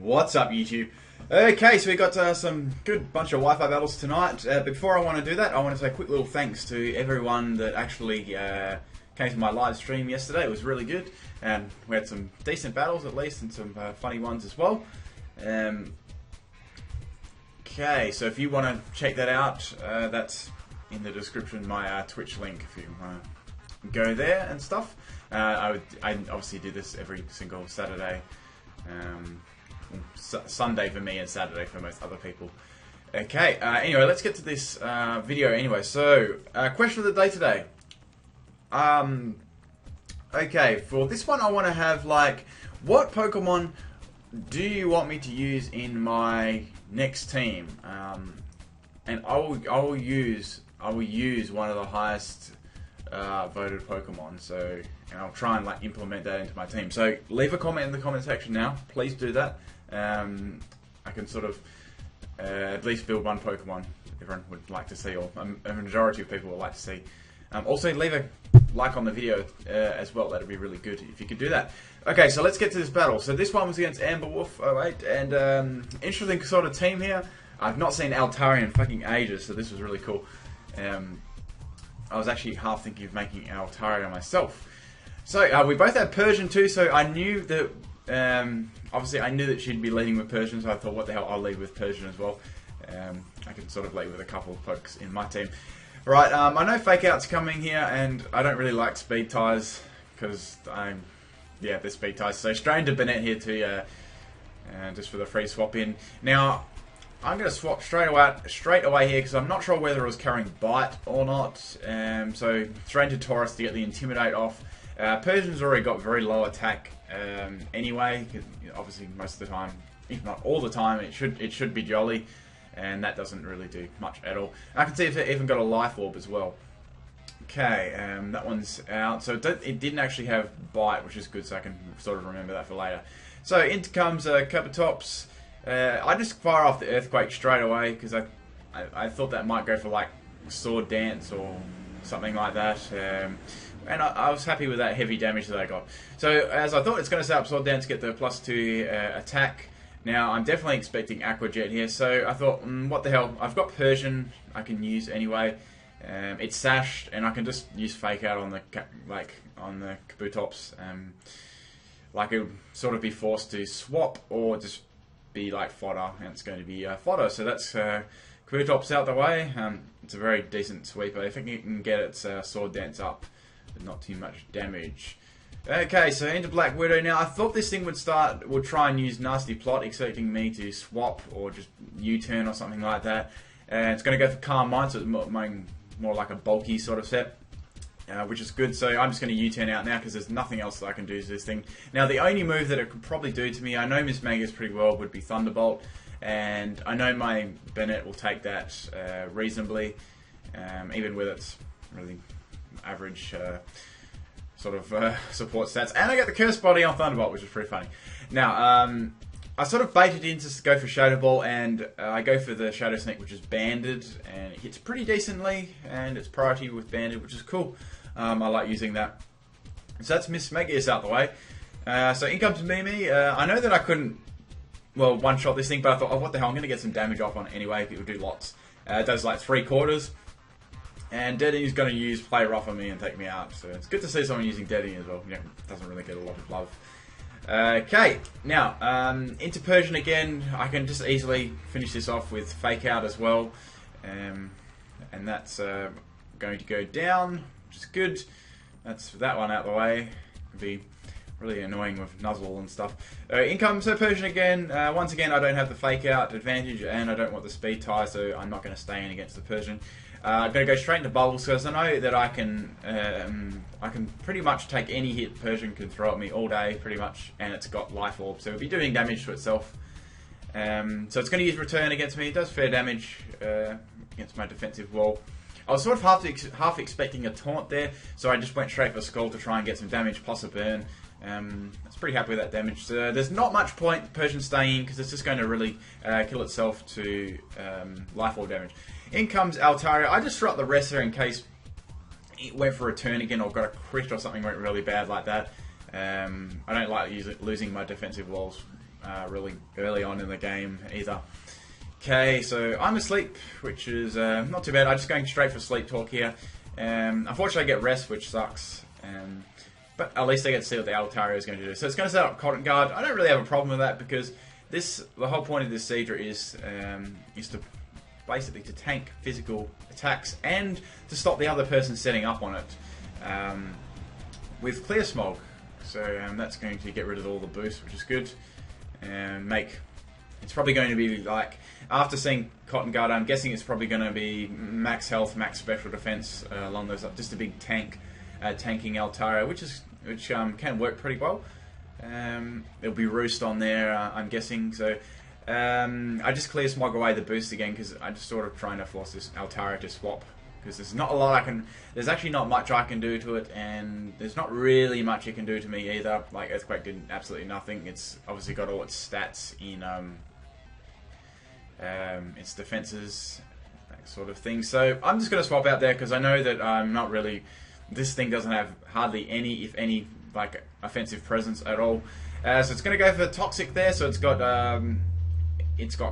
What's up, YouTube? Okay, so we got some good bunch of Wi-Fi battles tonight. Before I want to do that, I want to say a quick little thanks to everyone that actually came to my live stream yesterday. It was really good. We had some decent battles at least, and some funny ones as well. Okay, so if you want to check that out, that's in the description, my Twitch link, if you want to go there and stuff. I obviously do this every single Saturday. Sunday for me and Saturday for most other people. Okay, anyway, let's get to this video anyway. So, question of the day today. Okay, for this one I want to have like, what Pokemon do you want me to use in my next team? And I will use one of the highest voted Pokemon, so, and I'll try and like implement that into my team. So leave a comment in the comment section now, please do that. I can sort of at least build one Pokemon everyone would like to see, or a majority of people would like to see. Also leave a like on the video as well, that'd be really good if you could do that. Okay, so let's get to this battle. So this one was against Amber Wolf 08, and interesting sort of team here. I've not seen Altaria in fucking ages, so this was really cool. I was actually half thinking of making Altaria myself. So we both had Persian too, so I knew that, obviously I knew that she'd be leading with Persian, so I thought, what the hell, I'll lead with Persian as well. I can sort of lead with a couple of pokes in my team. Right, I know Fake Out's coming here, and I don't really like speed ties, because yeah, they're speed ties. So Strain to Bennett here too, just for the free swap in. Now, I'm going to swap straight away here, because I'm not sure whether it was carrying Bite or not. So Strain to Taurus to get the Intimidate off. Persian's already got very low attack anyway, because obviously most of the time, if not all the time, it should be Jolly, and that doesn't really do much at all. I can see if it even got a Life Orb as well. Okay, that one's out. So it didn't actually have Bite, which is good, so I can sort of remember that for later. So in comes Kabutops. I just fire off the Earthquake straight away, because I thought that might go for like Sword Dance or something like that. And I was happy with that heavy damage that I got. So as I thought, it's going to set up Sword Dance, get the +2 attack. Now I'm definitely expecting Aqua Jet here, so I thought, what the hell? I've got Persian I can use anyway. It's sashed, and I can just use Fake Out on the Kabutops. Like it would sort of be forced to swap or just be like fodder, and it's going to be fodder. So that's Kabutops out the way. It's a very decent sweeper. I think it can get its Sword Dance up, but not too much damage. Okay, so into Black Widow now. I thought this thing would try and use Nasty Plot, expecting me to swap or just U-turn or something like that. It's going to go for Calm Mind, so it's more like a bulky sort of set, which is good. So I'm just going to U-turn out now, because there's nothing else that I can do to this thing. Now the only move that it could probably do to me, I know Miss Magus pretty well, would be Thunderbolt, and I know my Bennett will take that reasonably, even with its really average sort of support stats. And I get the Curse Body on Thunderbolt, which is pretty funny. Now, I sort of baited in to go for Shadow Ball, and I go for the Shadow Sneak, which is banded, and it hits pretty decently, and it's priority with banded, which is cool. I like using that. So that's Miss Magus out the way. So in comes Mimi. I know that I couldn't, well, one-shot this thing, but I thought, oh, what the hell, I'm going to get some damage off on it anyway. It will do lots. It does like 3/4. And Deddy's going to use Play Rough on me and take me out. So it's good to see someone using Deddy as well. Yeah, doesn't really get a lot of love. Okay, now, into Persian again. I can just easily finish this off with Fake Out as well. And that's going to go down, which is good. That's that one out the way. It'd be really annoying with Nuzzle and stuff. In comes Persian again. Once again, I don't have the Fake Out advantage, and I don't want the speed tie, so I'm not going to stay in against the Persian. I'm going to go straight into Bubbles, because I know that I can pretty much take any hit Persian can throw at me all day, pretty much, and it's got Life Orb, so it'll be doing damage to itself. So it's going to use Return against me. It does fair damage against my defensive wall. I was sort of half expecting a Taunt there, so I just went straight for Skull to try and get some damage, plus a burn. I was pretty happy with that damage. So there's not much point Persian staying, because it's just going to really kill itself to Life Orb damage. In comes Altaria. I just threw up the Wrestler in case it went for a turn again, or got a crit or something went really bad like that. I don't like losing my defensive walls really early on in the game either. Okay, so I'm asleep, which is not too bad. I'm just going straight for sleep talk here. Unfortunately, I get rest, which sucks. But at least I get to see what the Altaria is going to do. So it's going to set up Cotton Guard. I don't really have a problem with that because the whole point of this Seadra is to basically to tank physical attacks and to stop the other person setting up on it with Clear Smog. So that's going to get rid of all the boosts, which is good. It's probably going to be like, after seeing Cotton Guard, I'm guessing it's probably going to be max health, max special defense along those, just a big tanking Altaria, which can work pretty well. There'll be Roost on there, I'm guessing. So I just Clear Smog away the boost again because I'm just sort of trying to force this Altaria to swap, because there's not a lot there's actually not much I can do to it, and there's not really much it can do to me either. Like Earthquake did absolutely nothing. It's obviously got all its stats in its defenses, that sort of thing. So I'm just going to swap out there because I know that I'm not really, this thing doesn't have hardly any, if any, like offensive presence at all. So it's going to go for Toxic there. So it's got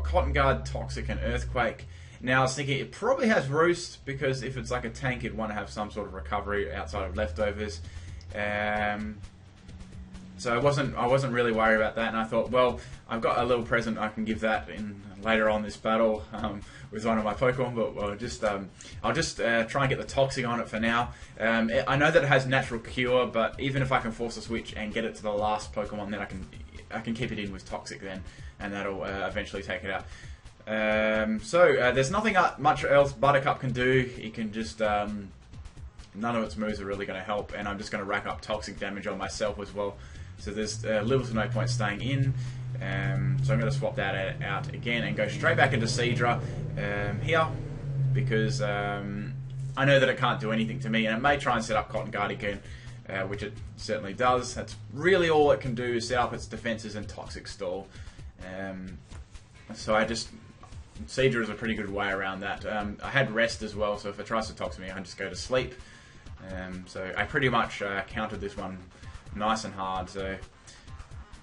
Cotton Guard, Toxic, and Earthquake. Now I was thinking it probably has Roost, because if it's like a tank, it'd want to have some sort of recovery outside of leftovers. So I wasn't really worried about that, and I thought, well, I've got a little present I can give that in later on this battle with one of my Pokemon, but I'll just try and get the Toxic on it for now. I know that it has Natural Cure, but even if I can force a switch and get it to the last Pokemon, then I can keep it in with Toxic then, and that'll eventually take it out. There's nothing much else Buttercup can do. It can just none of its moves are really going to help, and I'm just going to rack up Toxic damage on myself as well. So there's little to no point staying in. So I'm going to swap that out again and go straight back into Seadra here, because I know that it can't do anything to me, and it may try and set up Cotton Guard again, which it certainly does. That's really all it can do, is set up its defenses and Toxic stall. Seadra is a pretty good way around that. I had rest as well, so if it tries to Toxic me, I can just go to sleep. So I pretty much countered this one nice and hard. So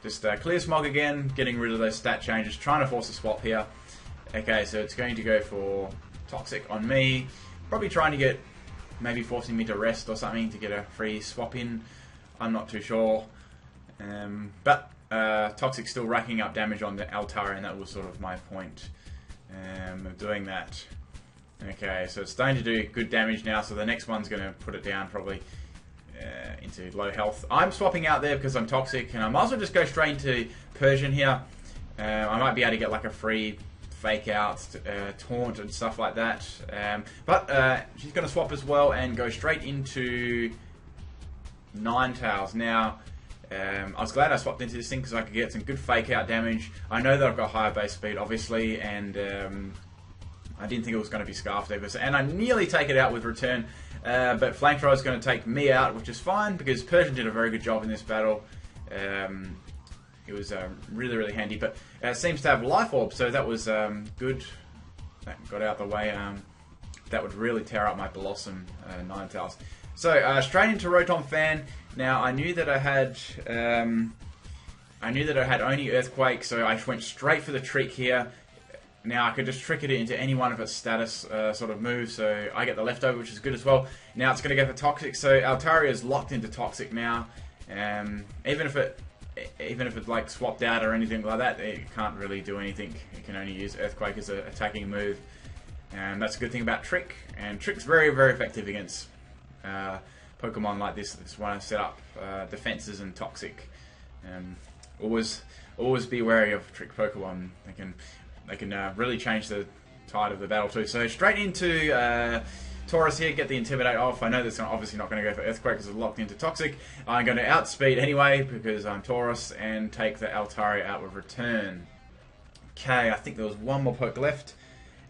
just Clear Smog again, getting rid of those stat changes, trying to force a swap here. Okay, so it's going to go for Toxic on me, probably trying to get, maybe forcing me to rest or something to get a free swap in. I'm not too sure. But Toxic's still racking up damage on the Altaria, and that was sort of my point of doing that. Okay, so it's starting to do good damage now, so the next one's going to put it down probably into low health. I'm swapping out there because I'm Toxic, and I might as well just go straight into Persian here. I might be able to get like a free fake out, taunt and stuff like that. But she's going to swap as well and go straight into Ninetales. Now, I was glad I swapped into this thing because I could get some good fake out damage. I know that I've got higher base speed, obviously, and I didn't think it was going to be Scarf Divers, and I nearly take it out with Return, but Flank Throw is going to take me out, which is fine because Persian did a very good job in this battle. It was really, really handy, but it seems to have Life Orb, so that was good. That got out the way. That would really tear up my Blossom Ninetales. So straight into Rotom Fan. Now I knew that I had only Earthquake, so I went straight for the trick here. Now I could just trick it into any one of its status sort of moves, so I get the leftover, which is good as well. Now it's going to go for Toxic, so Altaria is locked into Toxic now. Even if it like swapped out or anything like that, it can't really do anything. It can only use Earthquake as an attacking move, and that's a good thing about Trick. And Trick's very, very effective against Pokemon like this. Just want to set up defenses and Toxic. Always be wary of Trick Pokemon. They can really change the tide of the battle too. So straight into Tauros here, get the Intimidate off. I know that's obviously not going to go for Earthquake because it's locked into Toxic. I'm going to outspeed anyway because I'm Tauros and take the Altaria out with Return. Okay, I think there was one more poke left,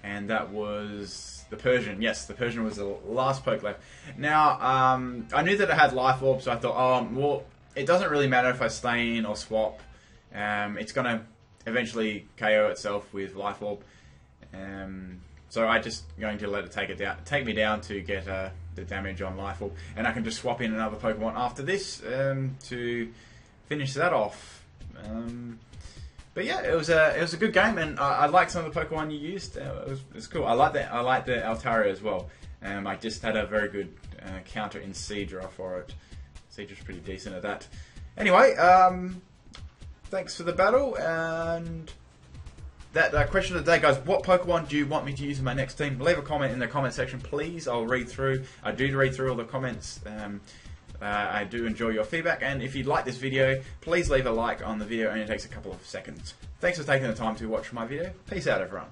and that was the Persian. Yes, the Persian was the last poke left. Now, I knew that it had Life Orb, so I thought, oh, well, it doesn't really matter if I stay in or swap. It's going to eventually KO itself with Life Orb. So I'm just going to let it take me down to get the damage on Life Orb, and I can just swap in another Pokemon after this to finish that off. But yeah, it was a good game, and I liked some of the Pokemon you used. It was cool. I like the Altaria as well. I just had a very good counter in Seadra for it. Seadra's pretty decent at that. Anyway, thanks for the battle, and that question of the day, guys. What Pokemon do you want me to use in my next team? Leave a comment in the comment section, please. I'll read through. I do read through all the comments. I do enjoy your feedback, and if you like this video, please leave a like on the video. It only takes a couple of seconds. Thanks for taking the time to watch my video. Peace out, everyone.